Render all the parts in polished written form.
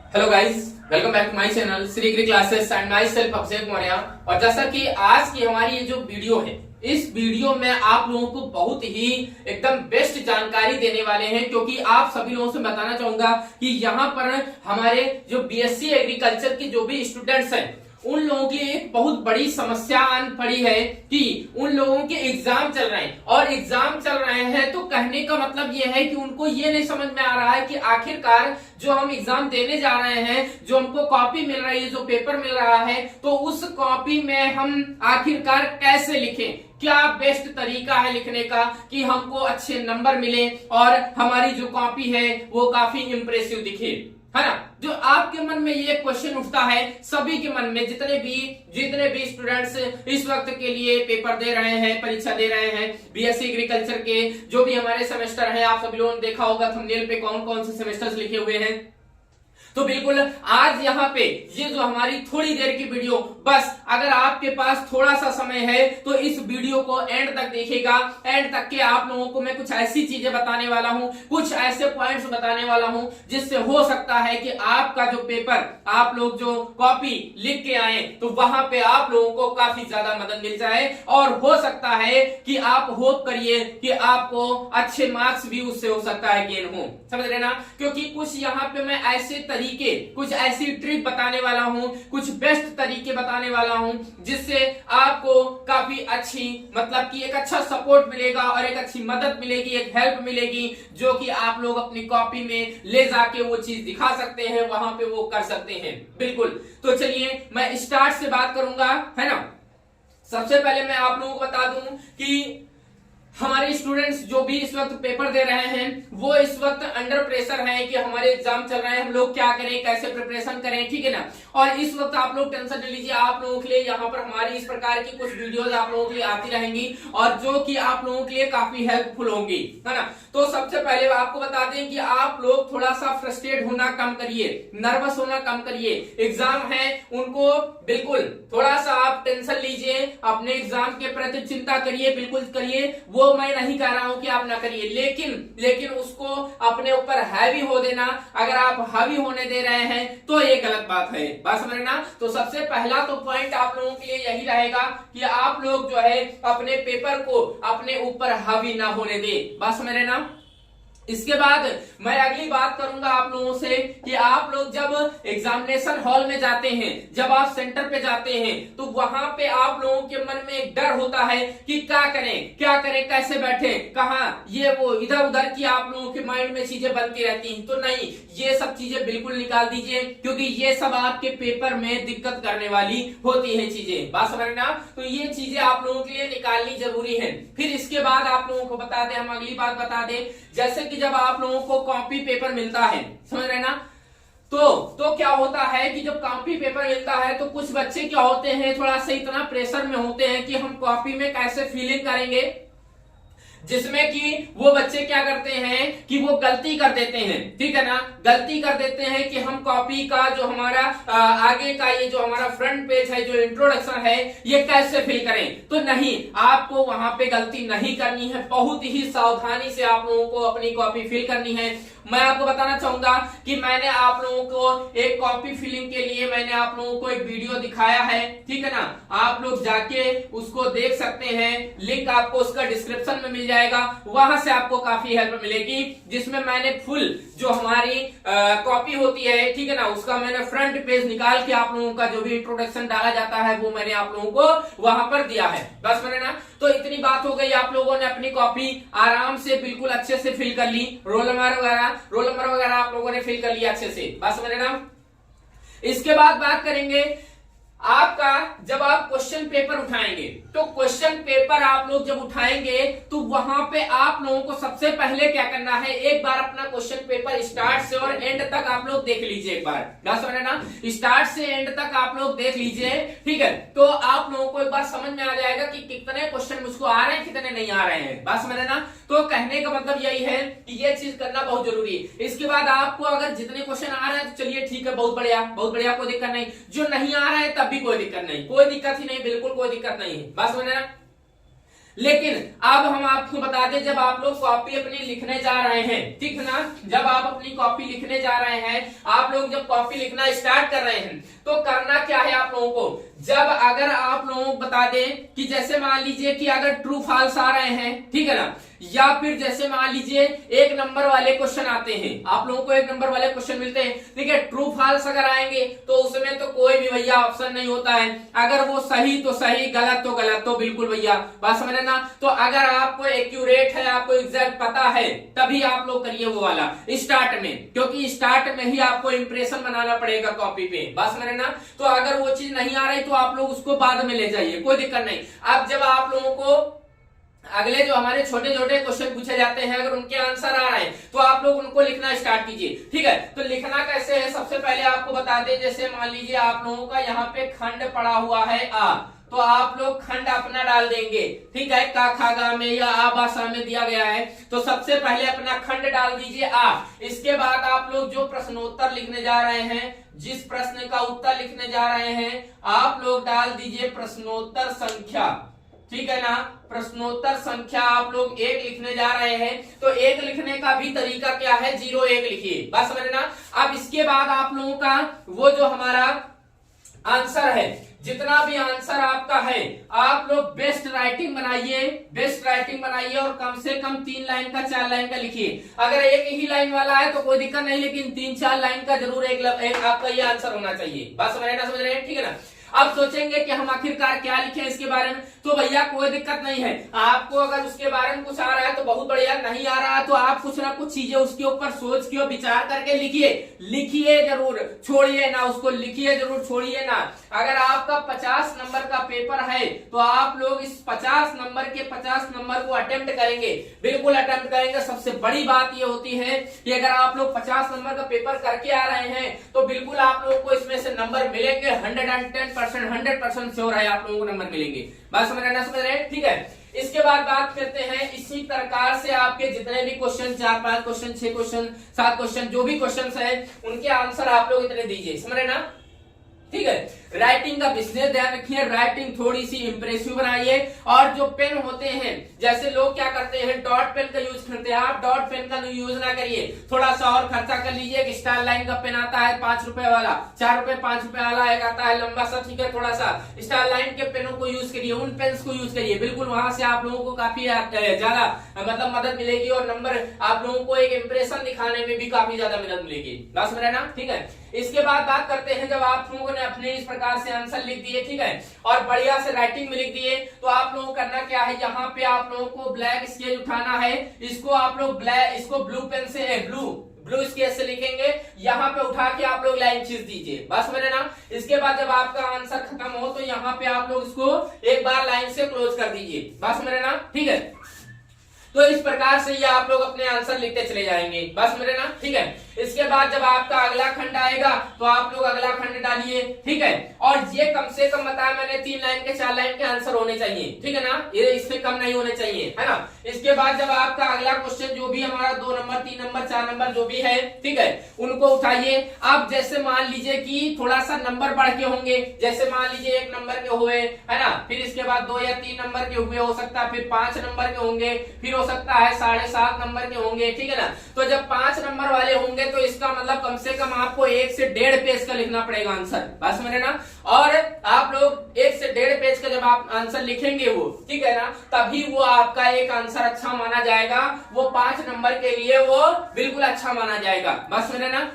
Hello guys, welcome back to my channel Shri Giri classes and my self Abhishek Maurya. और जैसा कि आज की हमारी ये जो वीडियो है, इस वीडियो में आप लोगों को बहुत ही एकदम बेस्ट जानकारी देने वाले हैं, क्योंकि आप सभी लोगों से बताना चाहूंगा कि यहाँ पर हमारे जो बीएससी एग्रीकल्चर के जो भी स्टूडेंट्स हैं, उन लोगों की एक बहुत बड़ी समस्या आन पड़ी है कि उन लोगों के एग्जाम चल रहे हैं। और एग्जाम चल रहे हैं तो कहने का मतलब ये है कि उनको ये नहीं समझ में आ रहा है कि आखिरकार जो हम एग्जाम देने जा रहे हैं, जो हमको कॉपी मिल रही है, जो पेपर मिल रहा है, तो उस कॉपी में हम आखिरकार कैसे लिखें, क्या बेस्ट तरीका है लिखने का कि हमको अच्छे नंबर मिले और हमारी जो कॉपी है वो काफी इंप्रेसिव दिखे, है ना। जो आपके मन में ये क्वेश्चन उठता है, सभी के मन में, जितने भी स्टूडेंट्स इस वक्त के लिए पेपर दे रहे हैं, परीक्षा दे रहे हैं बीएससी एग्रीकल्चर के, जो भी हमारे सेमेस्टर हैं, आप सभी लोगों ने देखा होगा थंबनेल पे कौन कौन से सेमेस्टर्स लिखे हुए हैं। तो बिल्कुल आज यहाँ पे ये जो हमारी थोड़ी देर की वीडियो, बस अगर आपके पास थोड़ा सा समय है तो इस वीडियो को एंड तक देखिएगा। एंड तक के आप लोगों को मैं कुछ ऐसी चीजें बताने वाला हूं, कुछ ऐसे पॉइंट्स बताने वाला हूं जिससे हो सकता है कि आपका जो पेपर, आप लोग जो कॉपी लिख के आए, तो वहां पे आप लोगों को काफी ज्यादा मदद मिल जाए। और हो सकता है कि आप होप करिए कि आपको अच्छे मार्क्स भी उससे हो सकता है गेन हो, समझ रहे ना। क्योंकि कुछ यहाँ पे मैं ऐसे तरीके, कुछ ऐसी ट्रिक बताने वाला हूं, कुछ बेस्ट तरीके बताने वाला हूं जिससे आपको काफी अच्छी, मतलब कि एक अच्छा सपोर्ट मिलेगा और एक अच्छी मदद मिलेगी, एक हेल्प मिलेगी, जो कि आप लोग अपनी कॉपी में ले जाके वो चीज दिखा सकते हैं, वहां पे वो कर सकते हैं। बिल्कुल, तो चलिए मैं स्टार्ट से बात करूंगा, है ना। सबसे पहले मैं आप लोगों को बता दूं कि हमारे स्टूडेंट्स जो भी इस वक्त पेपर दे रहे हैं, वो इस वक्त अंडर प्रेशर हैं कि हमारे एग्जाम चल रहे हैं, हम लोग क्या करें, कैसे प्रिपरेशन करें, ठीक है ना। और इस वक्त आप लोग टेंशन नहीं लीजिए, आप लोगों के लिए यहाँ पर हमारी इस प्रकार की कुछ वीडियोस आप लोगों के लिए आती रहेंगी और जो कि आप लोगों के लिए काफी हेल्पफुल होंगी, है ना। तो सबसे पहले आपको बता दें कि आप लोग थोड़ा सा फ्रस्ट्रेट होना कम करिए, नर्वस होना कम करिए। एग्जाम है, उनको बिल्कुल थोड़ा सा आप टेंशन लीजिए, अपने एग्जाम के प्रति चिंता करिए, बिल्कुल करिए। वो मैं नहीं कह रहा हूं कि आप ना करिए, लेकिन उसको अपने ऊपर हैवी हो देना, अगर आप हैवी होने दे रहे हैं तो ये गलत बात है, बात समझ ना। तो सबसे पहला तो पॉइंट आप लोगों के लिए यही रहेगा कि आप लोग जो है अपने पेपर को अपने ऊपर हावी ना होने दे, बात समझ रहे ना। इसके बाद मैं अगली बात करूंगा आप लोगों से कि आप लोग जब एग्जामिनेशन हॉल में जाते हैं, जब आप सेंटर पे जाते हैं, तो वहां पे आप लोगों के मन में एक डर होता है कि क्या करें, कैसे बैठे, कहां ये वो, इधर उधर की आप लोगों के माइंड में चीजें बनती रहती हैं। तो नहीं, ये सब चीजें बिल्कुल निकाल दीजिए, क्योंकि ये सब आपके पेपर में दिक्कत करने वाली होती है चीजें, बात समझना। तो ये चीजें आप लोगों के लिए निकालनी जरूरी है। फिर इसके बाद आप लोगों को बता दें, हम अगली बात बता दें, जैसे कि जब आप लोगों को कॉपी पेपर मिलता है, समझ रहे ना, तो क्या होता है कि जब कॉपी पेपर मिलता है तो कुछ बच्चे क्या होते हैं, थोड़ा सा इतना प्रेशर में होते हैं कि हम कॉपी में कैसे फीलिंग करेंगे, जिसमें कि वो बच्चे क्या करते हैं कि वो गलती कर देते हैं, ठीक है ना। गलती कर देते हैं कि हम कॉपी का जो हमारा आगे का ये जो हमारा फ्रंट पेज है, जो इंट्रोडक्शन है, ये कैसे फिल करें। तो नहीं, आपको वहां पे गलती नहीं करनी है, बहुत ही सावधानी से आप लोगों को अपनी कॉपी फिल करनी है। मैं आपको बताना चाहूंगा कि मैंने आप लोगों को एक कॉपी फिलिंग के लिए मैंने आप लोगों को एक वीडियो दिखाया है, ठीक है ना। आप लोग जाके उसको देख सकते हैं, लिंक आपको उसका डिस्क्रिप्शन में मिल जाएगा, वहां से आपको काफी हेल्प मिलेगी, जिसमें मैंने फुल जो हमारी कॉपी होती है, ठीक है ना, उसका मैंने फ्रंट पेज निकाल के आप लोगों का जो भी इंट्रोडक्शन डाला जाता है वो मैंने आप लोगों को वहां पर दिया है, बस मैंने ना। तो इतनी बात हो गई, आप लोगों ने अपनी कॉपी आराम से बिल्कुल अच्छे से फिल कर ली, रोल नंबर वगैरह आप लोगों ने फिल कर लिया अच्छे से, बात समझ रहे ना। इसके बाद बात करेंगे आपका, जब आप क्वेश्चन पेपर उठाएंगे, तो क्वेश्चन पेपर आप लोग जब उठाएंगे तो वहां पे आप लोगों को सबसे पहले क्या करना है, एक बार अपना क्वेश्चन पेपर स्टार्ट से और एंड तक आप लोग देख लीजिए, एक बार, बात समझ रहे ना, स्टार्ट से एंड तक आप लोग देख लीजिए, ठीक है। तो आप लोगों को एक बार समझ में आ जाएगा कि कितने क्वेश्चन मुझको आ रहे हैं, कितने नहीं आ रहे हैं, बात समझ रहे ना। तो कहने का मतलब यही है कि ये चीज करना बहुत जरूरी है। इसके बाद आपको अगर जितने क्वेश्चन आ रहे हैं तो चलिए ठीक है, बहुत बढ़िया, कोई दिक्कत नहीं। जो नहीं आ रहा है तब भी कोई दिक्कत नहीं, कोई दिक्कत ही नहीं, बिल्कुल कोई दिक्कत नहीं है, बात समझ रहे ना। लेकिन अब हम आपको बता दें, जब आप लोग कॉपी अपनी लिखने जा रहे हैं, ठीक है ना, जब आप अपनी कॉपी लिखने जा रहे हैं, आप लोग जब कॉपी लिखना स्टार्ट कर रहे हैं तो करना क्या है आप लोगों को, जब अगर आप लोगों को बता दें कि जैसे मान लीजिए कि अगर ट्रू फॉल्स आ रहे हैं, ठीक है ना, या फिर जैसे मान लीजिए एक नंबर वाले क्वेश्चन आते हैं, आप लोगों को एक नंबर वाले क्वेश्चन मिलते हैं, ठीक है, ट्रू फॉल्स अगर आएंगे तो उसमें तो कोई भी भैया ऑप्शन नहीं होता है, अगर वो सही तो सही, गलत तो गलत, तो बिल्कुल भैया बात समझ ना। तो अगर आपको एक्यूरेट है, आपको एग्जैक्ट पता है, तभी आप लोग करिए वो वाला स्टार्ट में, क्योंकि स्टार्ट में ही आपको इंप्रेशन बनाना पड़ेगा कॉपी पे, बात समझ ना। तो अगर वो चीज नहीं आ रही तो आप लोग उसको बाद में ले जाइए, कोई दिक्कत नहीं। अब जब आप लोगों को अगले जो हमारे छोटे छोटे क्वेश्चन पूछे जाते हैं, अगर उनके आंसर आ रहे हैं तो आप लोग उनको लिखना स्टार्ट कीजिए, ठीक है। तो लिखना कैसे है, सबसे पहले आपको बता दें, जैसे मान लीजिए आप लोगों का यहाँ पे खंड पड़ा हुआ है आ, तो आप लोग खंड अपना डाल देंगे, ठीक है, का खा गा में या आ बा सा में दिया गया है, तो सबसे पहले अपना खंड डाल दीजिए आ। इसके बाद आप लोग जो प्रश्नोत्तर लिखने जा रहे हैं, जिस प्रश्न का उत्तर लिखने जा रहे हैं, आप लोग डाल दीजिए प्रश्नोत्तर संख्या, ठीक है ना, प्रश्नोत्तर संख्या आप लोग 1 लिखने जा रहे हैं, तो 1 लिखने का भी तरीका क्या है, 01 लिखिए, बात समझना। अब इसके बाद आप लोगों का वो जो हमारा आंसर है, जितना भी आंसर आपका है, आप लोग बेस्ट राइटिंग बनाइए, बेस्ट राइटिंग बनाइए और कम से कम 3 लाइन का 4 लाइन का लिखिए। अगर एक ही लाइन वाला है तो कोई दिक्कत नहीं, लेकिन 3-4 लाइन का जरूर एक आपका ये आंसर होना चाहिए, बात समझ रहे हैं, ठीक है ना। अब सोचेंगे कि हम आखिरकार क्या लिखें इसके बारे में, तो भैया कोई दिक्कत नहीं है, आपको अगर उसके बारे में कुछ आ रहा है तो बहुत बढ़िया, नहीं आ रहा है तो आप कुछ ना कुछ चीजें उसके ऊपर सोच के विचार करके लिखिए, लिखिए जरूर, छोड़िए ना उसको, लिखिए जरूर, छोड़िए ना। अगर आपका 50 नंबर का पेपर है तो आप लोग इस 50 नंबर के 50 नंबर को अटेम्प्ट करेंगे, बिल्कुल अटेम्प्ट करेंगे। सबसे बड़ी बात ये होती है कि अगर आप लोग 50 नंबर का पेपर करके आ रहे हैं तो बिल्कुल आप लोगों को इसमें से नंबर मिलेंगे, 110% श्योर है आप लोगों को नंबर मिलेंगे, बात समझ रहे हैं, ठीक है। इसके बाद बात करते हैं, इसी प्रकार से आपके जितने भी क्वेश्चन, 4-5 क्वेश्चन, 6 क्वेश्चन, 7 क्वेश्चन, जो भी क्वेश्चन है उनके आंसर आप लोग इतने दीजिए, समझ रहे ना, ठीक है। राइटिंग का विशेष ध्यान रखिए, राइटिंग थोड़ी सी इंप्रेसिव बनाइए, और जो पेन होते हैं, जैसे लोग क्या करते हैं डॉट पेन का यूज करते हैं, आप डॉट पेन का यूज ना करिए, थोड़ा सा और खर्चा कर लीजिए। एक स्टार लाइन का पेन आता है 5 रुपए वाला, 4 रुपए 5 रुपए वाला एक आता है लंबा सा, ठीक है, थोड़ा सा स्टार लाइन के पेनों को यूज करिए, उन पेन्स को यूज करिए, बिल्कुल वहां से आप लोगों को काफी ज्यादा मतलब मदद मिलेगी, और नंबर आप लोगों को एक इंप्रेशन दिखाने में भी काफी ज्यादा मदद मिलेगी, बात समझ रहे ना, ठीक है। इसके बाद बात करते हैं, जब आप लोगों ने अपने इस प्रकार से आंसर लिख दिए, ठीक है, और बढ़िया से राइटिंग में लिख दिए, तो आप लोगों को करना क्या है, यहाँ पे आप लोगों को ब्लैक स्केच उठाना है, इसको आप लोग इसको ब्लू पेन से ब्लू स्केच से लिखेंगे, यहाँ पे उठा के आप लोग लाइन खींच दीजिए, बस समझे ना। इसके बाद जब आपका आंसर खत्म हो तो यहाँ पे आप लोग इसको एक बार लाइन से क्लोज कर दीजिए, बस समझे ना, ठीक है। तो इस प्रकार से ये आप लोग अपने आंसर लिखते चले जाएंगे, बस मेरे ना, ठीक है। इसके बाद जब आपका अगला खंड आएगा तो आप लोग अगला खंड डालिए, ठीक है, और ये कम से कम बताया मैंने 3 लाइन के 4 लाइन के आंसर होने चाहिए, ठीक है ना, ये इससे कम नहीं होने चाहिए, है ना। इसके बाद जब आपका अगला क्वेश्चन जो भी हमारा 2 नंबर 3 नंबर 4 नंबर जो भी है, ठीक है, उनको उठाइए। अब जैसे मान लीजिए कि थोड़ा सा नंबर बढ़ के होंगे, जैसे मान लीजिए 1 नंबर के हुए, है ना, फिर इसके बाद 2 या 3 नंबर के हुए, हो सकता है फिर 5 नंबर के होंगे, फिर हो सकता है 7.5 नंबर के होंगे, ठीक है ना। तो जब 5 नंबर वाले होंगे तो इसका मतलब कम से कम आपको 1 से 1.5 पेज का लिखना पड़ेगा आंसर, बस समझे ना। और आप लोग 1 से 1.5 पेज का जब आप आंसर लिखेंगे वो, ठीक है ना, तभी वो आपका एक आंसर अच्छा माना जाएगा, वो 5 नंबर के लिए वो बिल्कुल अच्छा माना जाएगा, बस समझे ना।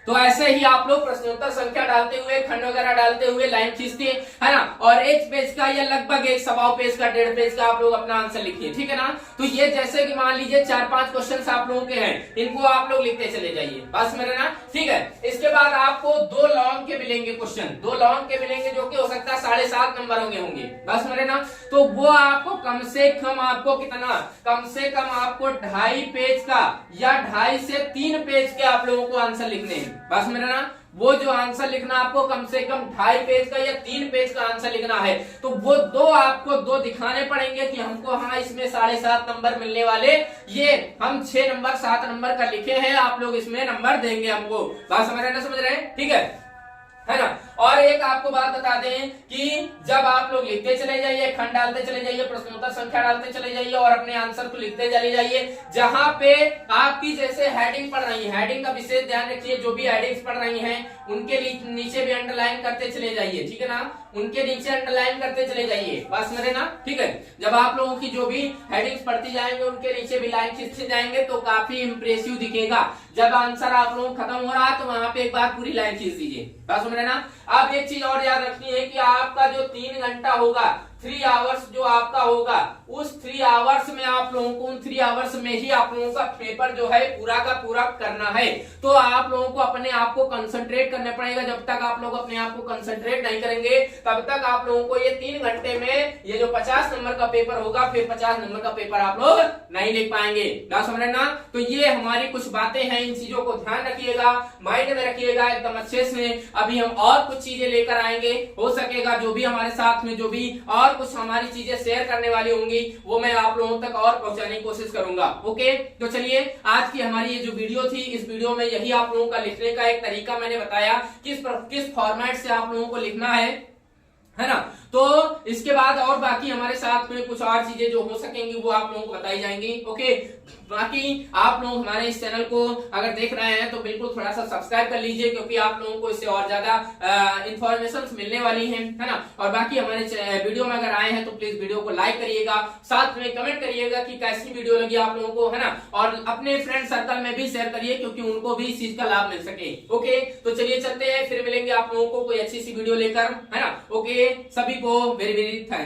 तो ऐसे ही आप लोग प्रश्नोत्तर संख्या डालते हुए, खंड वगैरह डालते हुए लाइन खींचते हैं, है ना, और 1 पेज का या लगभग 1 पेज का 1.5 पेज का आप लोग अपना आंसर लिखिए, ठीक है ना। तो ये जैसे कि मान लीजिए 4-5 क्वेश्चन आप लोगों के हैं, इनको आप लोग लिखते चले जाइए, बस मेरे ना, ठीक है। इसके बाद आपको 2 लॉन्ग के मिलेंगे क्वेश्चन, 2 लॉन्ग के मिलेंगे जो कि हो सकता है 7.5 नंबरों के होंगे, बस मेरे ना। तो वो आपको कम से कम आपको कितना, कम से कम आपको 2.5 पेज का या 2.5 से 3 पेज के आप लोगों को आंसर लिखने हैं, बस मेरा ना। वो जो आंसर लिखना आपको कम से कम 2.5 पेज का या 3 पेज का आंसर लिखना है, तो वो आपको 2 दिखाने पड़ेंगे कि हमको हाँ इसमें 7.5 नंबर मिलने वाले, ये हम 6 नंबर 7 नंबर का लिखे हैं, आप लोग इसमें नंबर देंगे हमको, बात समझ रहे हैं, ठीक है ना। और एक आपको बात बता दें कि जब आप लोग लिखते चले जाइए, खंड डालते चले जाइए, प्रश्नोत्तर संख्या डालते चले जाइए और अपने आंसर को लिखते चले जाइए। जहां पे आपकी जैसे हेडिंग पढ़ रही है, हेडिंग का विशेष ध्यान रखिए, जो भी हेडिंग्स पढ़ रही हैं उनके नीचे भी अंडरलाइन करते चले जाइए, ठीक है ना, उनके नीचे अंडरलाइन करते चले जाइए, बात समझे ना, ठीक है। जब आप लोगों की जो भी हेडिंग्स पढ़ती जाएंगे उनके नीचे भी लाइन खींचते जाएंगे तो काफी इंप्रेसिव दिखेगा। जब आंसर आप लोगों खत्म हो रहा है तो वहां पे एक बार पूरी लाइन खींच दीजिए, बात समझ रहे ना। अब एक चीज और याद रखनी है कि आपका जो 3 घंटा होगा, 3 आवर्स जो आपका होगा, उस 3 आवर्स में आप लोगों को, उन 3 आवर्स में ही आप लोगों का पेपर जो है पूरा का पूरा करना है। तो आप लोगों को अपने आप को कंसंट्रेट करना पड़ेगा। जब तक आप लोग अपने आप को कंसंट्रेट नहीं करेंगे तब तक आप लोगों को ये 3 घंटे में ये जो 50 नंबर का पेपर होगा, फिर 50 नंबर का पेपर आप लोग नहीं लिख पाएंगे, ना समझ ना। तो ये हमारी कुछ बातें हैं, इन चीजों को ध्यान रखिएगा, माइंड में रखिएगा एकदम अच्छे से। अभी हम और कुछ चीजें लेकर आएंगे, हो सकेगा जो भी हमारे साथ में जो भी और कुछ हमारी चीजें शेयर करने वाली होंगी वो मैं आप लोगों तक और पहुंचाने की कोशिश करूंगा। ओके, तो चलिए आज की हमारी ये जो वीडियो थी, इस वीडियो में यही आप लोगों का लिखने का एक तरीका मैंने बताया, किस फॉर्मेट से आप लोगों को लिखना है ना। तो इसके बाद और बाकी हमारे साथ में कुछ और चीजें जो हो सकेंगी वो आप लोगों को बताई जाएंगी। ओके, बाकी आप लोग हमारे इस चैनल को अगर देख रहे हैं तो बिल्कुल थोड़ा सा सब्सक्राइब कर लीजिए, क्योंकि आप लोगों को इससे और ज्यादा इंफॉर्मेशन मिलने वाली है ना। और बाकी हमारे वीडियो में अगर आए हैं तो प्लीज वीडियो को लाइक करिएगा, साथ में कमेंट करिएगा कि कैसी वीडियो लगी आप लोगों को, है ना। और अपने फ्रेंड सर्कल में भी शेयर करिए क्योंकि उनको भी इस चीज का लाभ मिल सके। ओके, तो चलिए चलते हैं, फिर मिलेंगे आप लोगों को कोई अच्छी सी वीडियो लेकर, है ना। ओके, सभी को वेरी वेरी थैंक्स।